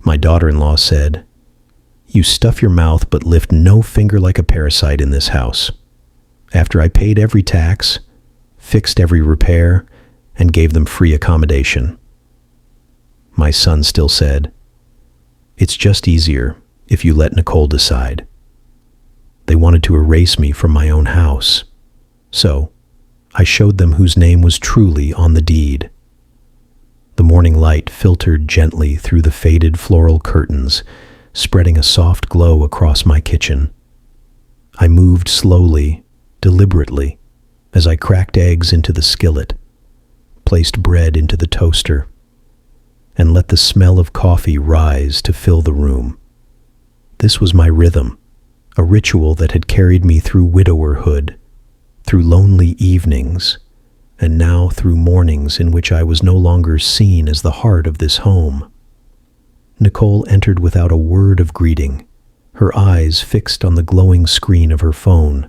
My daughter-in-law said, "You stuff your mouth but lift no finger like a parasite in this house." After I paid every tax, fixed every repair, and gave them free accommodation. My son still said, "It's just easier if you let Nicole decide." They wanted to erase me from my own house, so I showed them whose name was truly on the deed. The morning light filtered gently through the faded floral curtains, spreading a soft glow across my kitchen. I moved slowly, deliberately, as I cracked eggs into the skillet, placed bread into the toaster, and let the smell of coffee rise to fill the room. This was my rhythm, a ritual that had carried me through widowerhood, through lonely evenings, and now through mornings in which I was no longer seen as the heart of this home. Nicole entered without a word of greeting, her eyes fixed on the glowing screen of her phone.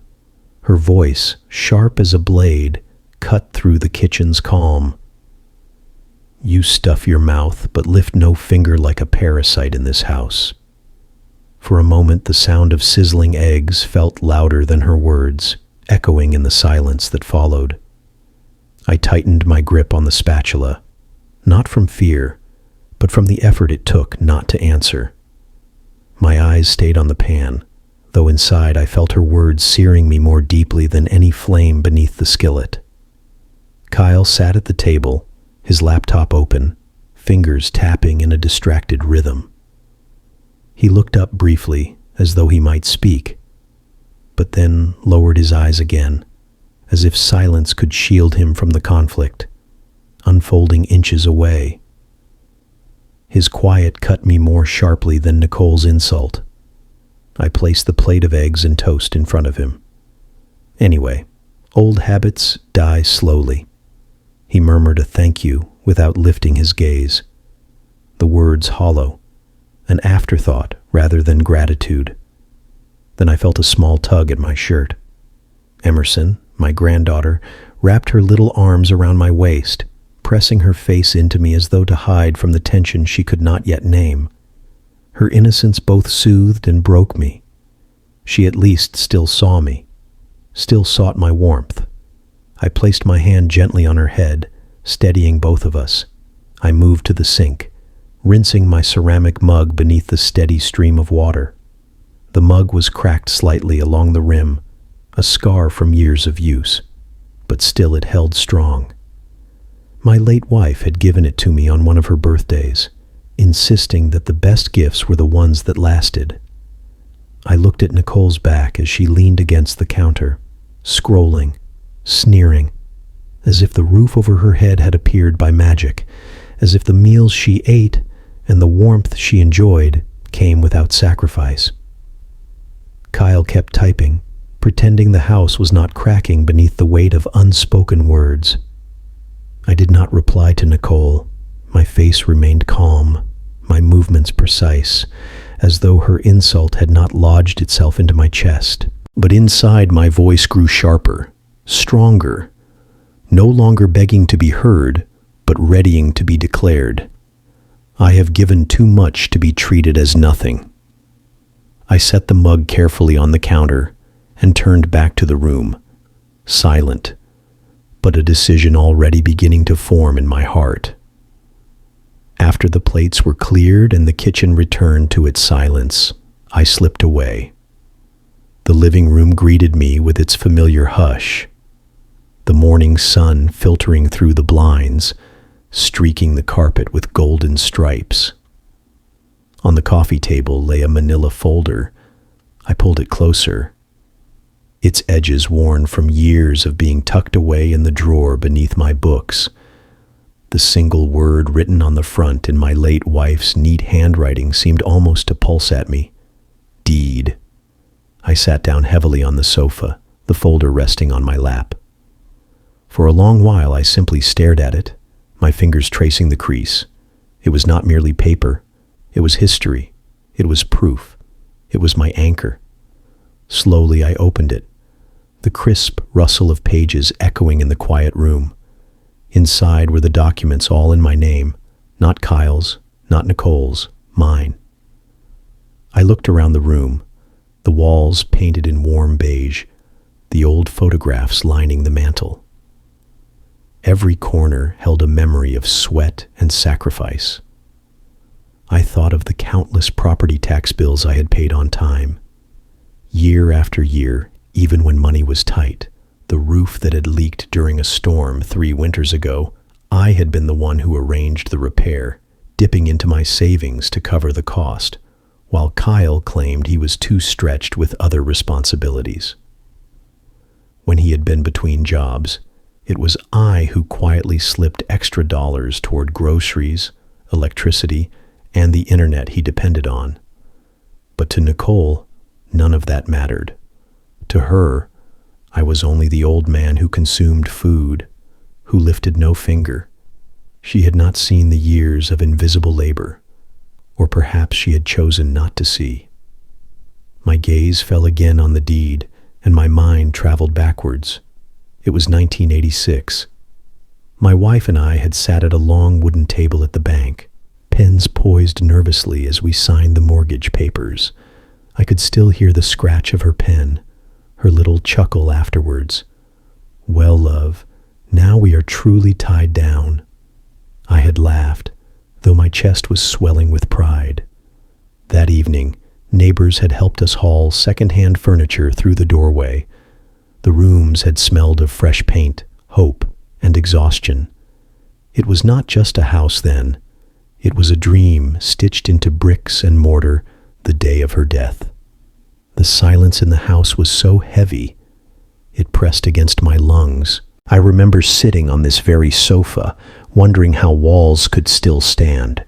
Her voice, sharp as a blade, cut through the kitchen's calm. "You stuff your mouth, but lift no finger like a parasite in this house." For a moment, the sound of sizzling eggs felt louder than her words, echoing in the silence that followed. I tightened my grip on the spatula, not from fear, but from the effort it took not to answer. My eyes stayed on the pan, though inside I felt her words searing me more deeply than any flame beneath the skillet. Kyle sat at the table, his laptop open, fingers tapping in a distracted rhythm. He looked up briefly, as though he might speak, but then lowered his eyes again, as if silence could shield him from the conflict, unfolding inches away. His quiet cut me more sharply than Nicole's insult. I placed the plate of eggs and toast in front of him. "Anyway, old habits die slowly." He murmured a thank you without lifting his gaze, the words hollow, an afterthought rather than gratitude. Then I felt a small tug at my shirt. Emerson, my granddaughter, wrapped her little arms around my waist, pressing her face into me as though to hide from the tension she could not yet name. Her innocence both soothed and broke me. She at least still saw me, still sought my warmth. I placed my hand gently on her head, steadying both of us. I moved to the sink, rinsing my ceramic mug beneath the steady stream of water. The mug was cracked slightly along the rim, a scar from years of use, but still it held strong. My late wife had given it to me on one of her birthdays, insisting that the best gifts were the ones that lasted. I looked at Nicole's back as she leaned against the counter, scrolling, sneering, as if the roof over her head had appeared by magic, as if the meals she ate and the warmth she enjoyed came without sacrifice. Kyle kept typing, pretending the house was not cracking beneath the weight of unspoken words. I did not reply to Nicole. My face remained calm, my movements precise, as though her insult had not lodged itself into my chest. But inside my voice grew sharper, stronger, no longer begging to be heard, but readying to be declared. I have given too much to be treated as nothing. I set the mug carefully on the counter and turned back to the room, silent, but a decision already beginning to form in my heart. After the plates were cleared and the kitchen returned to its silence, I slipped away. The living room greeted me with its familiar hush, the morning sun filtering through the blinds, streaking the carpet with golden stripes. On the coffee table lay a manila folder. I pulled it closer, its edges worn from years of being tucked away in the drawer beneath my books. The single word written on the front in my late wife's neat handwriting seemed almost to pulse at me. Deed. I sat down heavily on the sofa, the folder resting on my lap. For a long while I simply stared at it, my fingers tracing the crease. It was not merely paper. It was history. It was proof. It was my anchor. Slowly I opened it, the crisp rustle of pages echoing in the quiet room. Inside were the documents all in my name, not Kyle's, not Nicole's, mine. I looked around the room, the walls painted in warm beige, the old photographs lining the mantel. Every corner held a memory of sweat and sacrifice. I thought of the countless property tax bills I had paid on time. Year after year, even when money was tight, the roof that had leaked during a storm 3 winters ago, I had been the one who arranged the repair, dipping into my savings to cover the cost, while Kyle claimed he was too stretched with other responsibilities. When he had been between jobs, it was I who quietly slipped extra dollars toward groceries, electricity, and the internet he depended on. But to Nicole, none of that mattered. To her, I was only the old man who consumed food, who lifted no finger. She had not seen the years of invisible labor, or perhaps she had chosen not to see. My gaze fell again on the deed, and my mind traveled backwards. It was 1986. My wife and I had sat at a long wooden table at the bank, pens poised nervously as we signed the mortgage papers. I could still hear the scratch of her pen, her little chuckle afterwards. "Well, love, now we are truly tied down." I had laughed, though my chest was swelling with pride. That evening, neighbors had helped us haul second-hand furniture through the doorway. The rooms had smelled of fresh paint, hope, and exhaustion. It was not just a house then. It was a dream stitched into bricks and mortar the day of her death. The silence in the house was so heavy, it pressed against my lungs. I remember sitting on this very sofa, wondering how walls could still stand.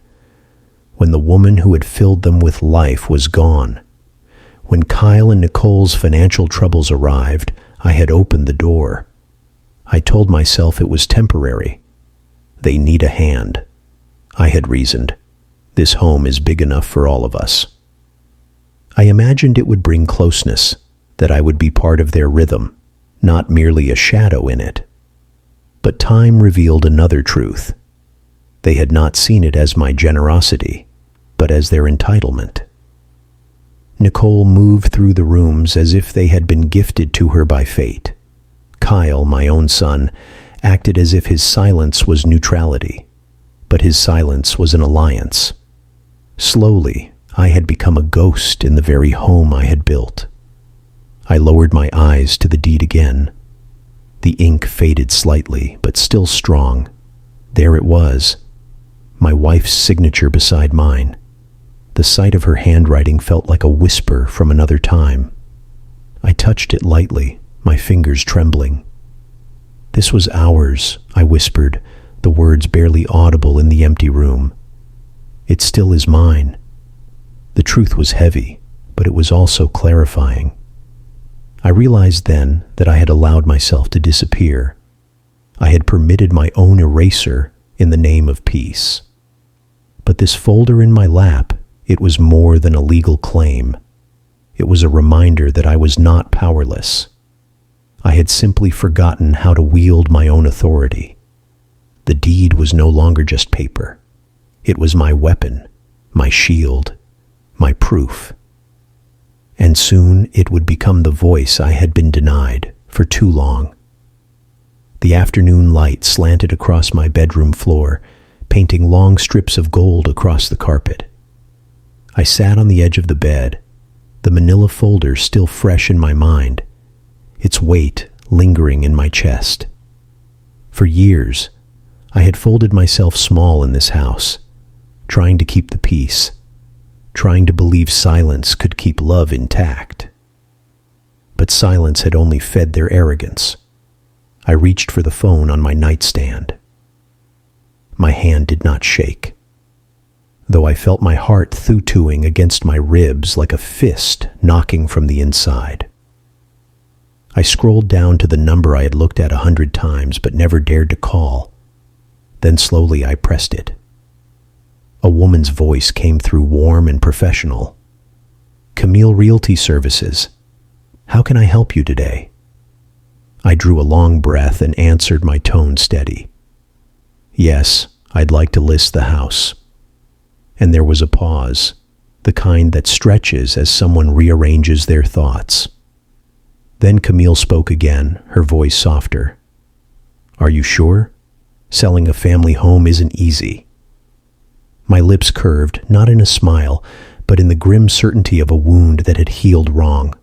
When the woman who had filled them with life was gone. When Kyle and Nicole's financial troubles arrived, I had opened the door. I told myself it was temporary. They need a hand. I had reasoned. This home is big enough for all of us. I imagined it would bring closeness, that I would be part of their rhythm, not merely a shadow in it. But time revealed another truth. They had not seen it as my generosity, but as their entitlement. Nicole moved through the rooms as if they had been gifted to her by fate. Kyle, my own son, acted as if his silence was neutrality, but his silence was an alliance. Slowly, I had become a ghost in the very home I had built. I lowered my eyes to the deed again. The ink faded slightly, but still strong. There it was, my wife's signature beside mine. The sight of her handwriting felt like a whisper from another time. I touched it lightly, my fingers trembling. "This was ours," I whispered, the words barely audible in the empty room. "It still is mine." The truth was heavy, but it was also clarifying. I realized then that I had allowed myself to disappear. I had permitted my own erasure in the name of peace. But this folder in my lap, it was more than a legal claim. It was a reminder that I was not powerless. I had simply forgotten how to wield my own authority. The deed was no longer just paper. It was my weapon, my shield, my proof. And soon it would become the voice I had been denied for too long. The afternoon light slanted across my bedroom floor, painting long strips of gold across the carpet. I sat on the edge of the bed, the manila folder still fresh in my mind, its weight lingering in my chest. For years, I had folded myself small in this house, trying to keep the peace, trying to believe silence could keep love intact. But silence had only fed their arrogance. I reached for the phone on my nightstand. My hand did not shake, though I felt my heart thutooing against my ribs like a fist knocking from the inside. I scrolled down to the number I had looked at 100 times but never dared to call. Then slowly I pressed it. A woman's voice came through, warm and professional. "Camille Realty Services. How can I help you today?" I drew a long breath and answered, my tone steady. "Yes, I'd like to list the house." And there was a pause, the kind that stretches as someone rearranges their thoughts. Then Camille spoke again, her voice softer. "Are you sure? Selling a family home isn't easy." My lips curved, not in a smile, but in the grim certainty of a wound that had healed wrong.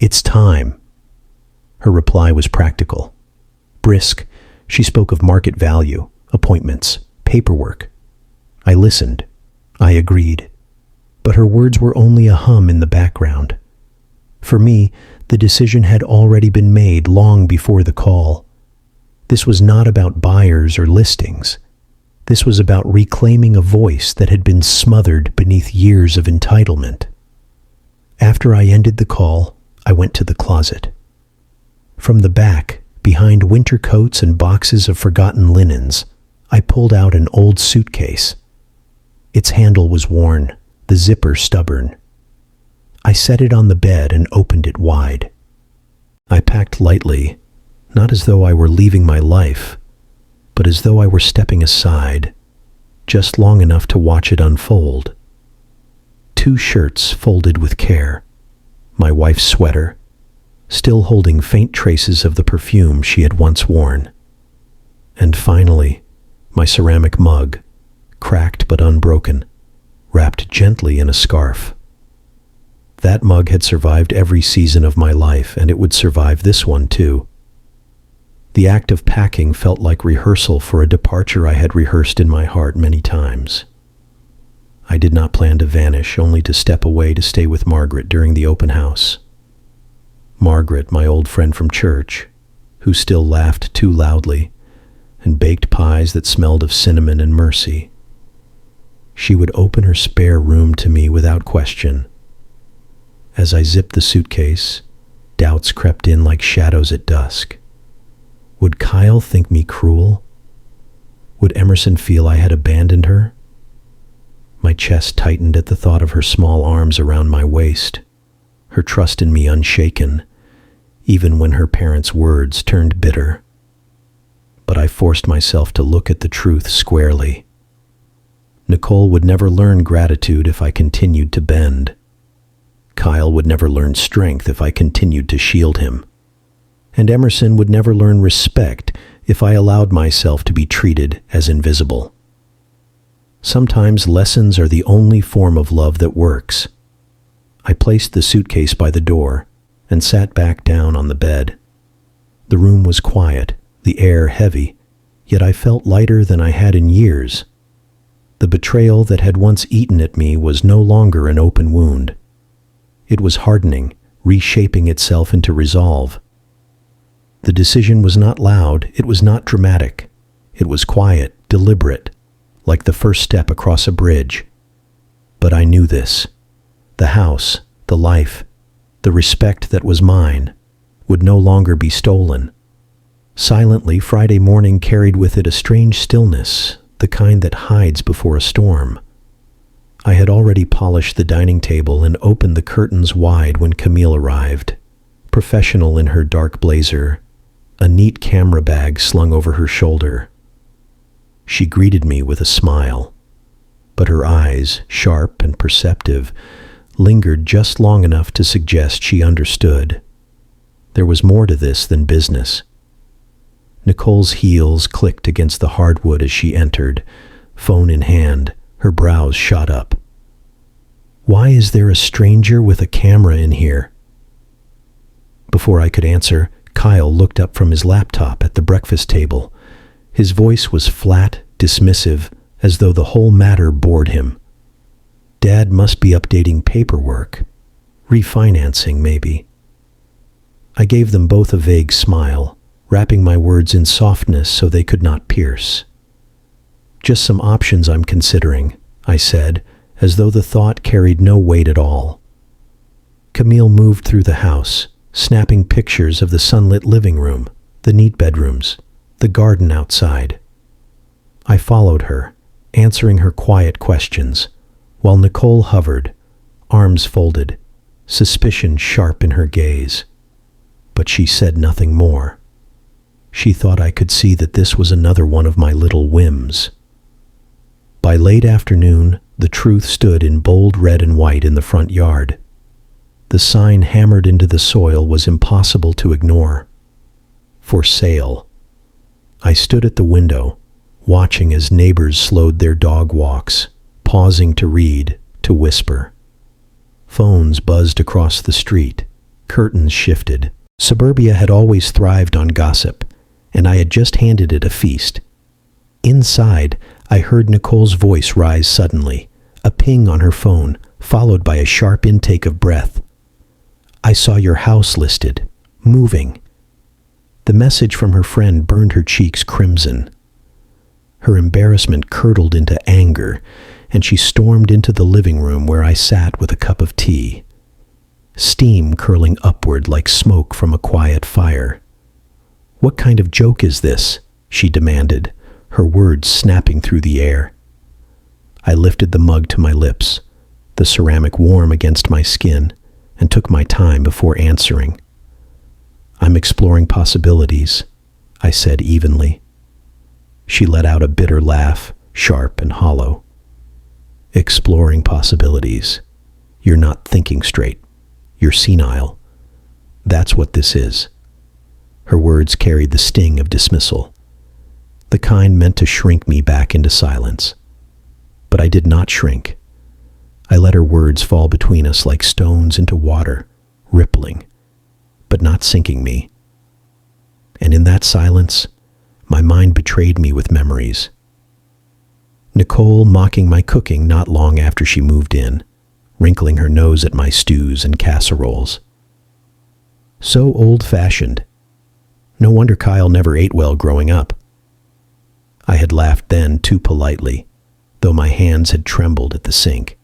"It's time." Her reply was practical. Brisk, she spoke of market value, appointments, paperwork. I listened. I agreed. But her words were only a hum in the background. For me, the decision had already been made long before the call. This was not about buyers or listings. This was about reclaiming a voice that had been smothered beneath years of entitlement. After I ended the call, I went to the closet. From the back, behind winter coats and boxes of forgotten linens, I pulled out an old suitcase. Its handle was worn, the zipper stubborn. I set it on the bed and opened it wide. I packed lightly, not as though I were leaving my life, but as though I were stepping aside, just long enough to watch it unfold. 2 shirts folded with care, my wife's sweater, still holding faint traces of the perfume she had once worn. And finally, my ceramic mug, cracked but unbroken, wrapped gently in a scarf. That mug had survived every season of my life, and it would survive this one too. The act of packing felt like rehearsal for a departure I had rehearsed in my heart many times. I did not plan to vanish, only to step away to stay with Margaret during the open house. Margaret, my old friend from church, who still laughed too loudly and baked pies that smelled of cinnamon and mercy. She would open her spare room to me without question. As I zipped the suitcase, doubts crept in like shadows at dusk. Would Kyle think me cruel? Would Emerson feel I had abandoned her? My chest tightened at the thought of her small arms around my waist, her trust in me unshaken, even when her parents' words turned bitter. But I forced myself to look at the truth squarely. Nicole would never learn gratitude if I continued to bend. Kyle would never learn strength if I continued to shield him. And Emerson would never learn respect if I allowed myself to be treated as invisible. Sometimes lessons are the only form of love that works. I placed the suitcase by the door and sat back down on the bed. The room was quiet, the air heavy, yet I felt lighter than I had in years. The betrayal that had once eaten at me was no longer an open wound. It was hardening, reshaping itself into resolve. The decision was not loud, it was not dramatic. It was quiet, deliberate, like the first step across a bridge. But I knew this. The house, the life, the respect that was mine, would no longer be stolen. Silently, Friday morning carried with it a strange stillness, the kind that hides before a storm. I had already polished the dining table and opened the curtains wide when Camille arrived, professional in her dark blazer, a neat camera bag slung over her shoulder. She greeted me with a smile, but her eyes, sharp and perceptive, lingered just long enough to suggest she understood. There was more to this than business. Nicole's heels clicked against the hardwood as she entered, phone in hand, her brows shot up. "Why is there a stranger with a camera in here?" Before I could answer, Kyle looked up from his laptop at the breakfast table. His voice was flat, dismissive, as though the whole matter bored him. Dad must be updating paperwork. Refinancing, maybe. I gave them both a vague smile, wrapping my words in softness so they could not pierce. "Just some options I'm considering," I said, as though the thought carried no weight at all. Camille moved through the house, snapping pictures of the sunlit living room, the neat bedrooms, the garden outside. I followed her, answering her quiet questions, while Nicole hovered, arms folded, suspicion sharp in her gaze. But she said nothing more. She thought I could see that this was another one of my little whims. By late afternoon, the truth stood in bold red and white in the front yard. The sign hammered into the soil was impossible to ignore. For sale. I stood at the window, watching as neighbors slowed their dog walks, pausing to read, to whisper. Phones buzzed across the street. Curtains shifted. Suburbia had always thrived on gossip, and I had just handed it a feast. Inside, I heard Nicole's voice rise suddenly, a ping on her phone, followed by a sharp intake of breath. I saw your house listed, moving. The message from her friend burned her cheeks crimson. Her embarrassment curdled into anger, and she stormed into the living room where I sat with a cup of tea, steam curling upward like smoke from a quiet fire. "What kind of joke is this?" she demanded, her words snapping through the air. I lifted the mug to my lips, the ceramic warm against my skin, and took my time before answering. "I'm exploring possibilities," I said evenly. She let out a bitter laugh, sharp and hollow. "Exploring possibilities. You're not thinking straight. You're senile. That's what this is." Her words carried the sting of dismissal, the kind meant to shrink me back into silence. But I did not shrink. I let her words fall between us like stones into water, rippling, but not sinking me. And in that silence, my mind betrayed me with memories. Nicole mocking my cooking not long after she moved in, wrinkling her nose at my stews and casseroles. So old-fashioned. No wonder Kyle never ate well growing up. I had laughed then too politely, though my hands had trembled at the sink.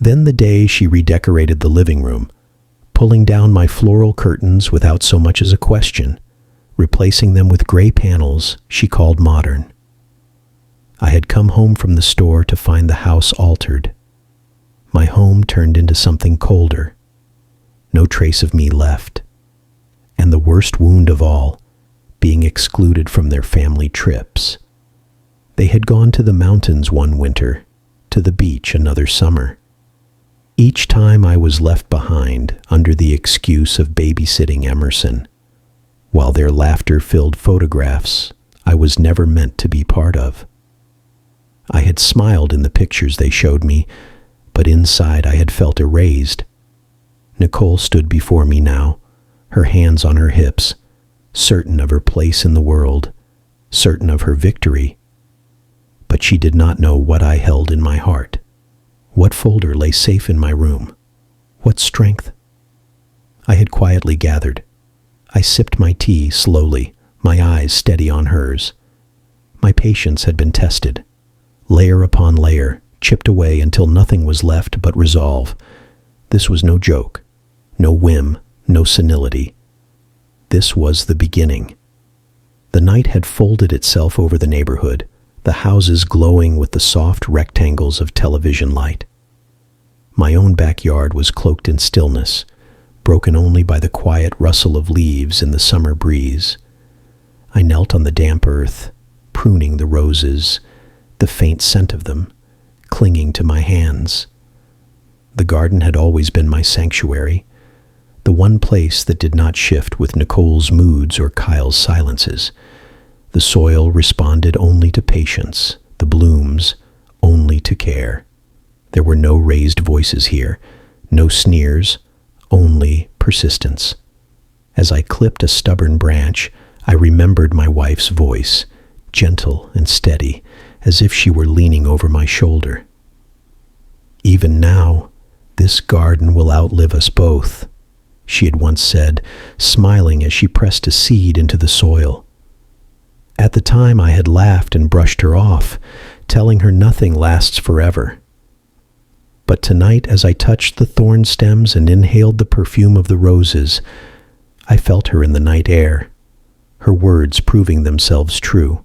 Then the day she redecorated the living room, pulling down my floral curtains without so much as a question, replacing them with gray panels she called modern. I had come home from the store to find the house altered. My home turned into something colder. No trace of me left. And the worst wound of all, being excluded from their family trips. They had gone to the mountains one winter, to the beach another summer. Each time I was left behind under the excuse of babysitting Emerson, while their laughter-filled photographs I was never meant to be part of. I had smiled in the pictures they showed me, but inside I had felt erased. Nicole stood before me now, her hands on her hips, certain of her place in the world, certain of her victory. But she did not know what I held in my heart. What folder lay safe in my room? What strength? I had quietly gathered. I sipped my tea slowly, my eyes steady on hers. My patience had been tested. Layer upon layer, chipped away until nothing was left but resolve. This was no joke, no whim, no senility. This was the beginning. The night had folded itself over the neighborhood, the houses glowing with the soft rectangles of television light. My own backyard was cloaked in stillness, broken only by the quiet rustle of leaves in the summer breeze. I knelt on the damp earth, pruning the roses, the faint scent of them, clinging to my hands. The garden had always been my sanctuary, the one place that did not shift with Nicole's moods or Kyle's silences. The soil responded only to patience, the blooms only to care. There were no raised voices here, no sneers, only persistence. As I clipped a stubborn branch, I remembered my wife's voice, gentle and steady, as if she were leaning over my shoulder. "Even now, this garden will outlive us both," she had once said, smiling as she pressed a seed into the soil. At the time I had laughed and brushed her off, telling her nothing lasts forever. But tonight, as I touched the thorn stems and inhaled the perfume of the roses, I felt her in the night air, her words proving themselves true.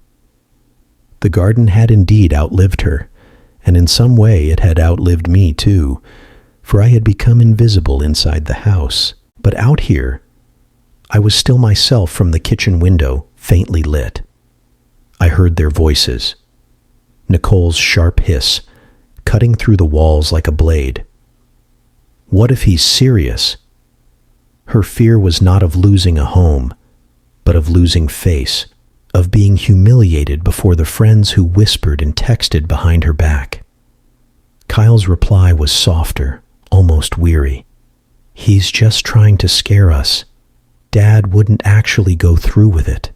The garden had indeed outlived her, and in some way it had outlived me too, for I had become invisible inside the house. But out here, I was still myself from the kitchen window, faintly lit. I heard their voices. Nicole's sharp hiss, cutting through the walls like a blade. What if he's serious? Her fear was not of losing a home, but of losing face, of being humiliated before the friends who whispered and texted behind her back. Kyle's reply was softer, almost weary. He's just trying to scare us. Dad wouldn't actually go through with it.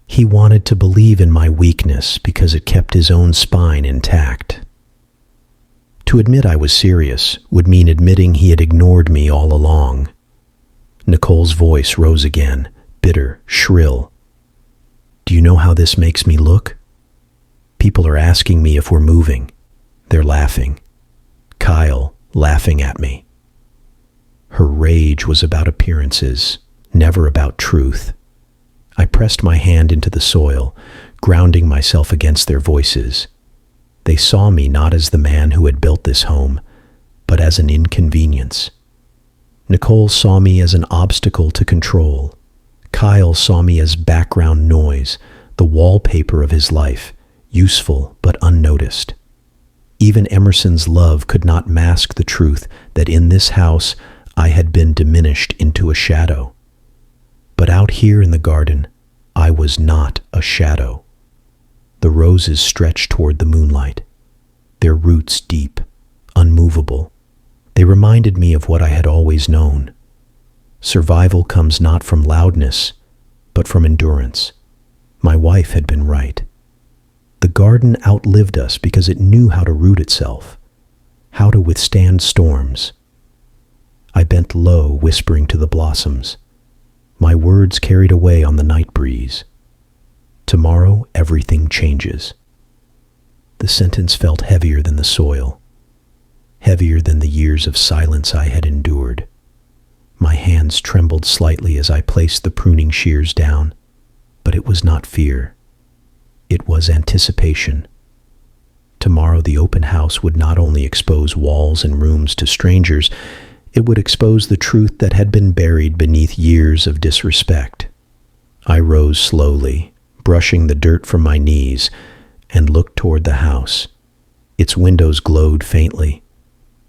He wanted to believe in my weakness because it kept his own spine intact. To admit I was serious would mean admitting he had ignored me all along. Nicole's voice rose again, bitter, shrill. Do you know how this makes me look? People are asking me if we're moving. They're laughing. Kyle laughing at me. Her rage was about appearances, never about truth. I pressed my hand into the soil, grounding myself against their voices. They saw me not as the man who had built this home, but as an inconvenience. Nicole saw me as an obstacle to control. Kyle saw me as background noise, the wallpaper of his life, useful but unnoticed. Even Emerson's love could not mask the truth that in this house I had been diminished into a shadow. But out here in the garden, I was not a shadow. The roses stretched toward the moonlight, their roots deep, unmovable. They reminded me of what I had always known. Survival comes not from loudness, but from endurance. My wife had been right. The garden outlived us because it knew how to root itself, how to withstand storms. I bent low, whispering to the blossoms. My words carried away on the night breeze. Tomorrow, everything changes. The sentence felt heavier than the soil, heavier than the years of silence I had endured. My hands trembled slightly as I placed the pruning shears down, but it was not fear. It was anticipation. Tomorrow the open house would not only expose walls and rooms to strangers, it would expose the truth that had been buried beneath years of disrespect. I rose slowly, brushing the dirt from my knees, and looked toward the house. Its windows glowed faintly,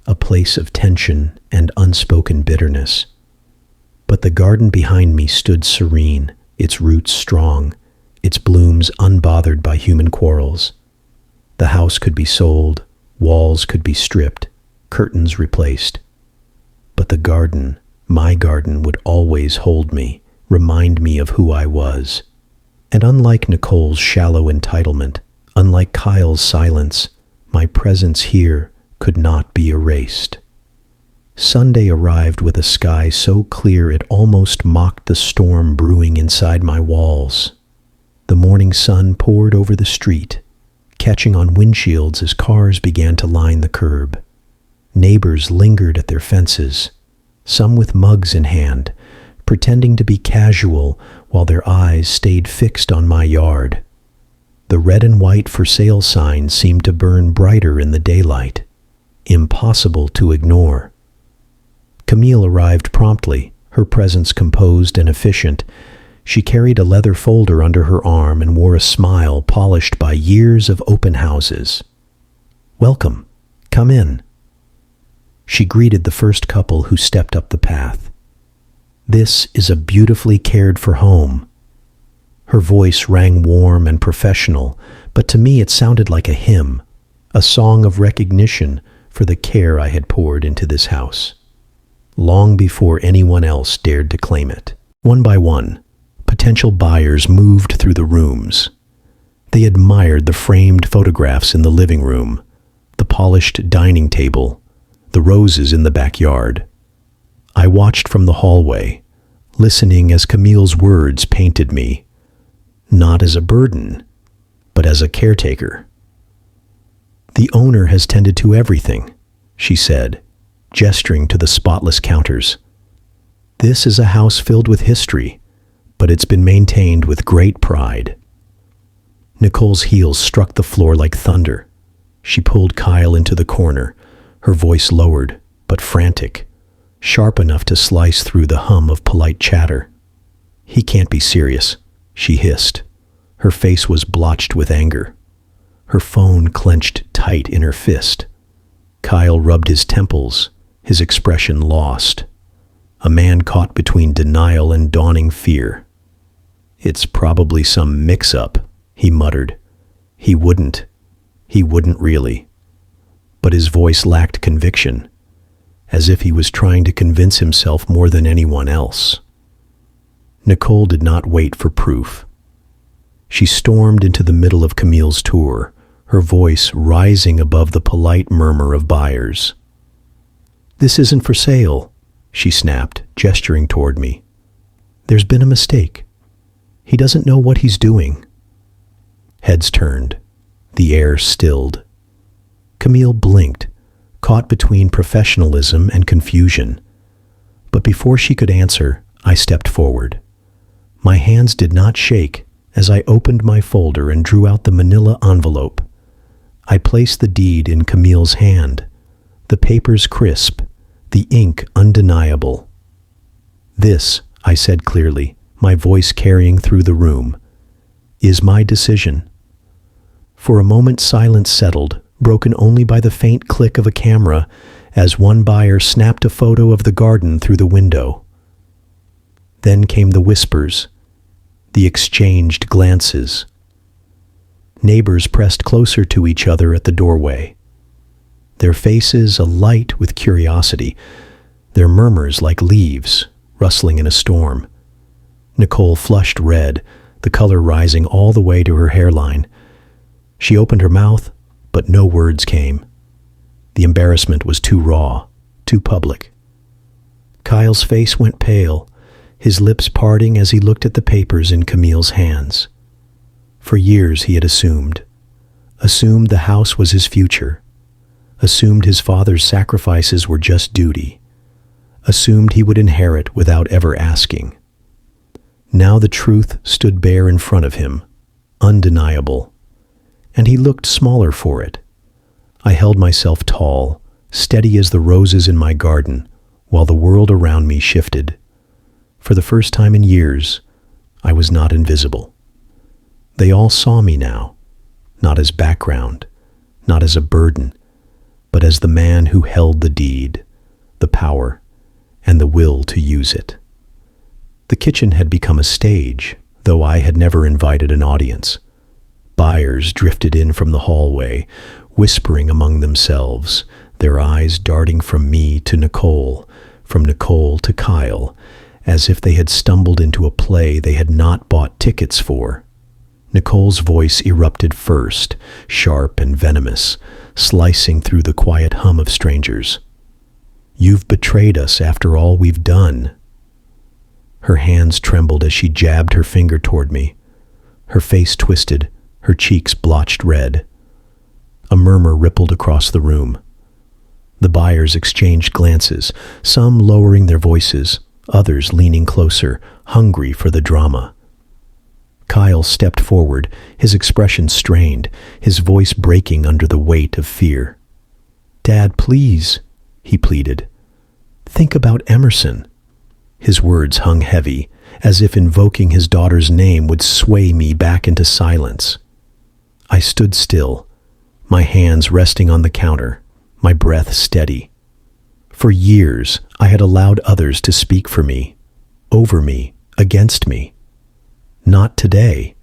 a place of tension and unspoken bitterness. But the garden behind me stood serene, its roots strong, its blooms unbothered by human quarrels. The house could be sold, walls could be stripped, curtains replaced. But the garden, my garden, would always hold me, remind me of who I was. And unlike Nicole's shallow entitlement, unlike Kyle's silence, my presence here could not be erased. Sunday arrived with a sky so clear it almost mocked the storm brewing inside my walls. The morning sun poured over the street, catching on windshields as cars began to line the curb. Neighbors lingered at their fences, some with mugs in hand, pretending to be casual while their eyes stayed fixed on my yard. The red and white for sale signs seemed to burn brighter in the daylight, impossible to ignore. Camille arrived promptly, her presence composed and efficient. She carried a leather folder under her arm and wore a smile polished by years of open houses. "Welcome. Come in." She greeted the first couple who stepped up the path. "This is a beautifully cared for home." Her voice rang warm and professional, but to me it sounded like a hymn, a song of recognition for the care I had poured into this house, long before anyone else dared to claim it. One by one, potential buyers moved through the rooms. They admired the framed photographs in the living room, the polished dining table, the roses in the backyard. I watched from the hallway, listening as Camille's words painted me, not as a burden, but as a caretaker. "The owner has tended to everything," she said, gesturing to the spotless counters. "This is a house filled with history, but it's been maintained with great pride." Nicole's heels struck the floor like thunder. She pulled Kyle into the corner, her voice lowered, but frantic, sharp enough to slice through the hum of polite chatter. "He can't be serious," she hissed. Her face was blotched with anger. her phone clenched tight in her fist. Kyle rubbed his temples, his expression lost. A man caught between denial and dawning fear. "It's probably some mix-up," he muttered. He wouldn't really. But his voice lacked conviction, as if he was trying to convince himself more than anyone else. Nicole did not wait for proof. She stormed into the middle of Camille's tour, her voice rising above the polite murmur of buyers. "This isn't for sale," she snapped, gesturing toward me. "There's been a mistake. He doesn't know what he's doing." Heads turned. The air stilled. Camille blinked, caught between professionalism and confusion. But before she could answer, I stepped forward. My hands did not shake as I opened my folder and drew out the manila envelope. I placed the deed in Camille's hand, the papers crisp, the ink undeniable. "This," I said clearly, my voice carrying through the room, "is my decision." For a moment silence settled, broken only by the faint click of a camera as one buyer snapped a photo of the garden through the window. Then came the whispers, the exchanged glances. Neighbors pressed closer to each other at the doorway, their faces alight with curiosity, their murmurs like leaves rustling in a storm. Nicole flushed red, the color rising all the way to her hairline. She opened her mouth, but no words came. The embarrassment was too raw, too public. Kyle's face went pale, his lips parting as he looked at the papers in Camille's hands. For years he had assumed the house was his future, assumed his father's sacrifices were just duty, assumed he would inherit without ever asking. Now the truth stood bare in front of him, undeniable, and he looked smaller for it. I held myself tall, steady as the roses in my garden, while the world around me shifted. For the first time in years, I was not invisible. They all saw me now, not as background, not as a burden, but as the man who held the deed, the power, and the will to use it. The kitchen had become a stage, though I had never invited an audience. Buyers drifted in from the hallway, whispering among themselves, their eyes darting from me to Nicole, from Nicole to Kyle, as if they had stumbled into a play they had not bought tickets for. Nicole's voice erupted first, sharp and venomous, slicing through the quiet hum of strangers. "You've betrayed us after all we've done." Her hands trembled as she jabbed her finger toward me. Her face twisted, her cheeks blotched red. A murmur rippled across the room. The buyers exchanged glances, some lowering their voices, others leaning closer, hungry for the drama. Kyle stepped forward, his expression strained, his voice breaking under the weight of fear. "Dad, please," he pleaded. "Think about Emerson." His words hung heavy, as if invoking his daughter's name would sway me back into silence. I stood still, my hands resting on the counter, my breath steady. For years, I had allowed others to speak for me, over me, against me. Not today.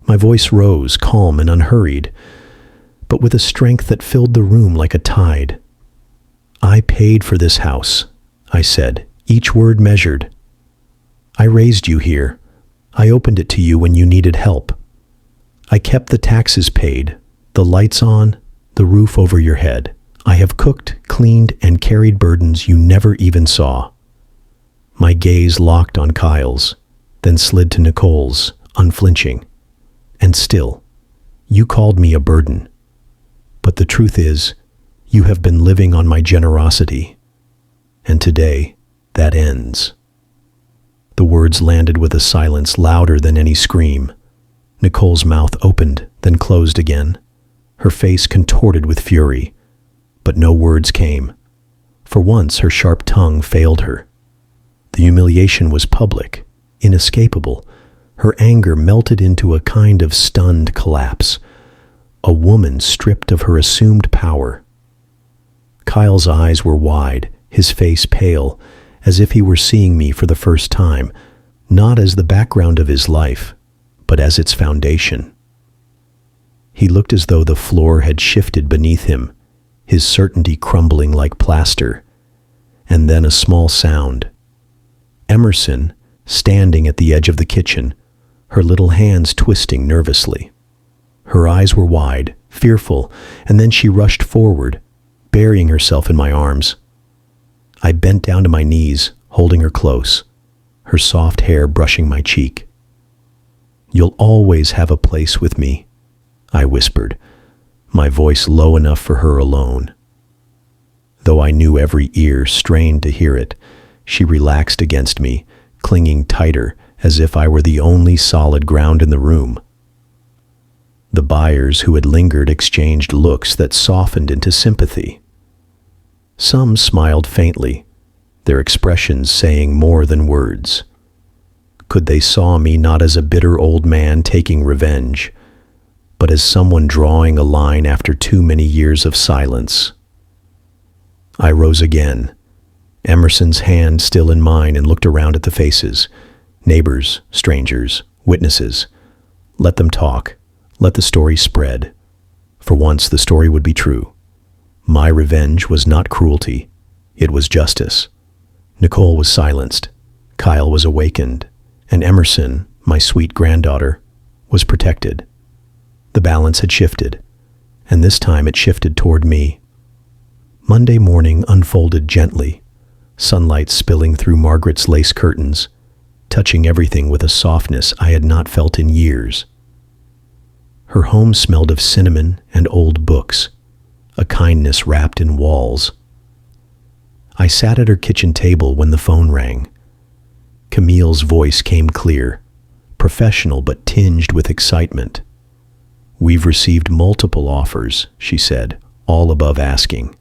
My voice rose, calm and unhurried, but with a strength that filled the room like a tide. "I paid for this house," I said, each word measured. "I raised you here. I opened it to you when you needed help. I kept the taxes paid, the lights on, the roof over your head. I have cooked, cleaned, and carried burdens you never even saw." My gaze locked on Kyle's, then slid to Nicole's, unflinching. "And still, you called me a burden. But the truth is, you have been living on my generosity. And today, that ends." The words landed with a silence louder than any scream. Nicole's mouth opened, then closed again, her face contorted with fury. But no words came. For once, her sharp tongue failed her. The humiliation was public, inescapable. Her anger melted into a kind of stunned collapse. a woman stripped of her assumed power. Kyle's eyes were wide, his face pale, as if he were seeing me for the first time, not as the background of his life, but as its foundation. He looked as though the floor had shifted beneath him, his certainty crumbling like plaster. And then a small sound. Emerson, standing at the edge of the kitchen, her little hands twisting nervously. Her eyes were wide, fearful, and then she rushed forward, burying herself in my arms. I bent down to my knees, holding her close, her soft hair brushing my cheek. "You'll always have a place with me," I whispered, my voice low enough for her alone. Though I knew every ear strained to hear it, she relaxed against me, clinging tighter as if I were the only solid ground in the room. The buyers who had lingered exchanged looks that softened into sympathy. Some smiled faintly, their expressions saying more than words. Could they saw me not as a bitter old man taking revenge, but as someone drawing a line after too many years of silence? I rose again, Emerson's hand still in mine, and looked around at the faces. Neighbors, strangers, witnesses. Let them talk. Let the story spread. For once, the story would be true. My revenge was not cruelty. It was justice. Nicole was silenced. Kyle was awakened. And Emerson, my sweet granddaughter, was protected. The balance had shifted, and this time it shifted toward me. Monday morning unfolded gently, sunlight spilling through Margaret's lace curtains, touching everything with a softness I had not felt in years. Her home smelled of cinnamon and old books, a kindness wrapped in walls. I sat at her kitchen table when the phone rang. Camille's voice came clear, professional but tinged with excitement. "We've received multiple offers," she said, all above asking.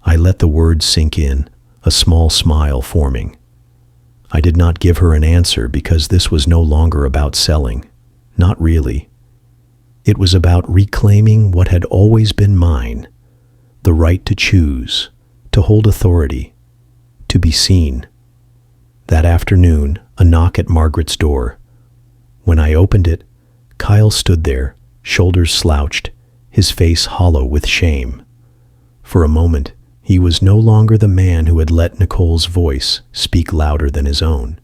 I let the words sink in, a small smile forming. I did not give her an answer because this was no longer about selling. Not really. It was about reclaiming what had always been mine, the right to choose, to hold authority, to be seen. That afternoon, a knock at Margaret's door. When I opened it, Kyle stood there, shoulders slouched, his face hollow with shame. For a moment, he was no longer the man who had let Nicole's voice speak louder than his own.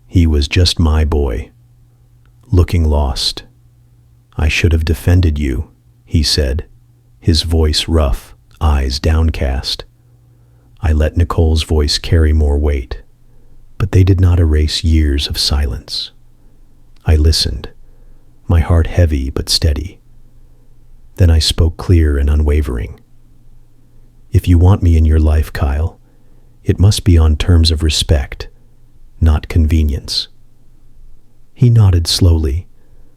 He was just my boy, looking lost. "I should have defended you," he said, his voice rough, eyes downcast. I let Nicole's voice carry more weight, but they did not erase years of silence. I listened, my heart heavy but steady. Then I spoke clear and unwavering. "If you want me in your life, Kyle, it must be on terms of respect, not convenience." He nodded slowly,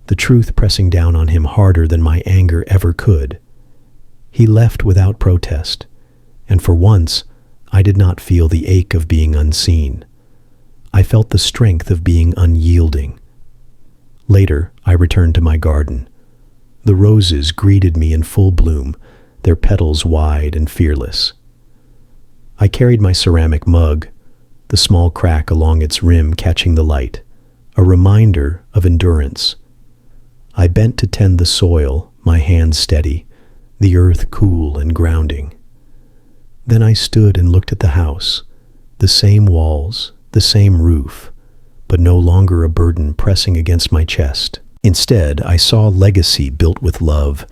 the truth pressing down on him harder than my anger ever could. He left without protest, and for once I did not feel the ache of being unseen. I felt the strength of being unyielding. Later, I returned to my garden. The roses greeted me in full bloom, their petals wide and fearless. I carried my ceramic mug, the small crack along its rim catching the light, a reminder of endurance. I bent to tend the soil, my hands steady, the earth cool and grounding. Then I stood and looked at the house, the same walls, the same roof, but no longer a burden pressing against my chest. Instead, I saw legacy built with love,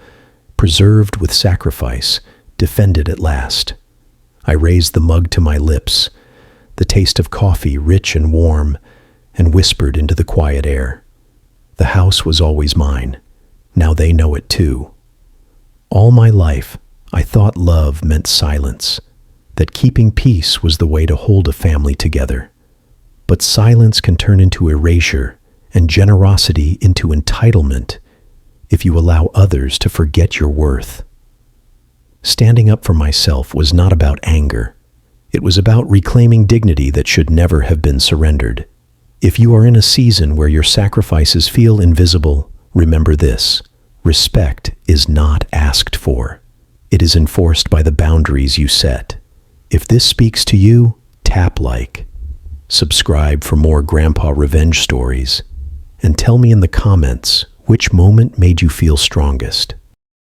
preserved with sacrifice, defended at last. I raised the mug to my lips, the taste of coffee rich and warm, and whispered into the quiet air. The house was always mine. Now they know it too. All my life, I thought love meant silence, that keeping peace was the way to hold a family together. But silence can turn into erasure and generosity into entitlement if you allow others to forget your worth. Standing up for myself was not about anger. It was about reclaiming dignity that should never have been surrendered. If you are in a season where your sacrifices feel invisible, remember this. Respect is not asked for. It is enforced by the boundaries you set. If this speaks to you, tap like. Subscribe for more grandpa revenge stories. And tell me in the comments which moment made you feel strongest.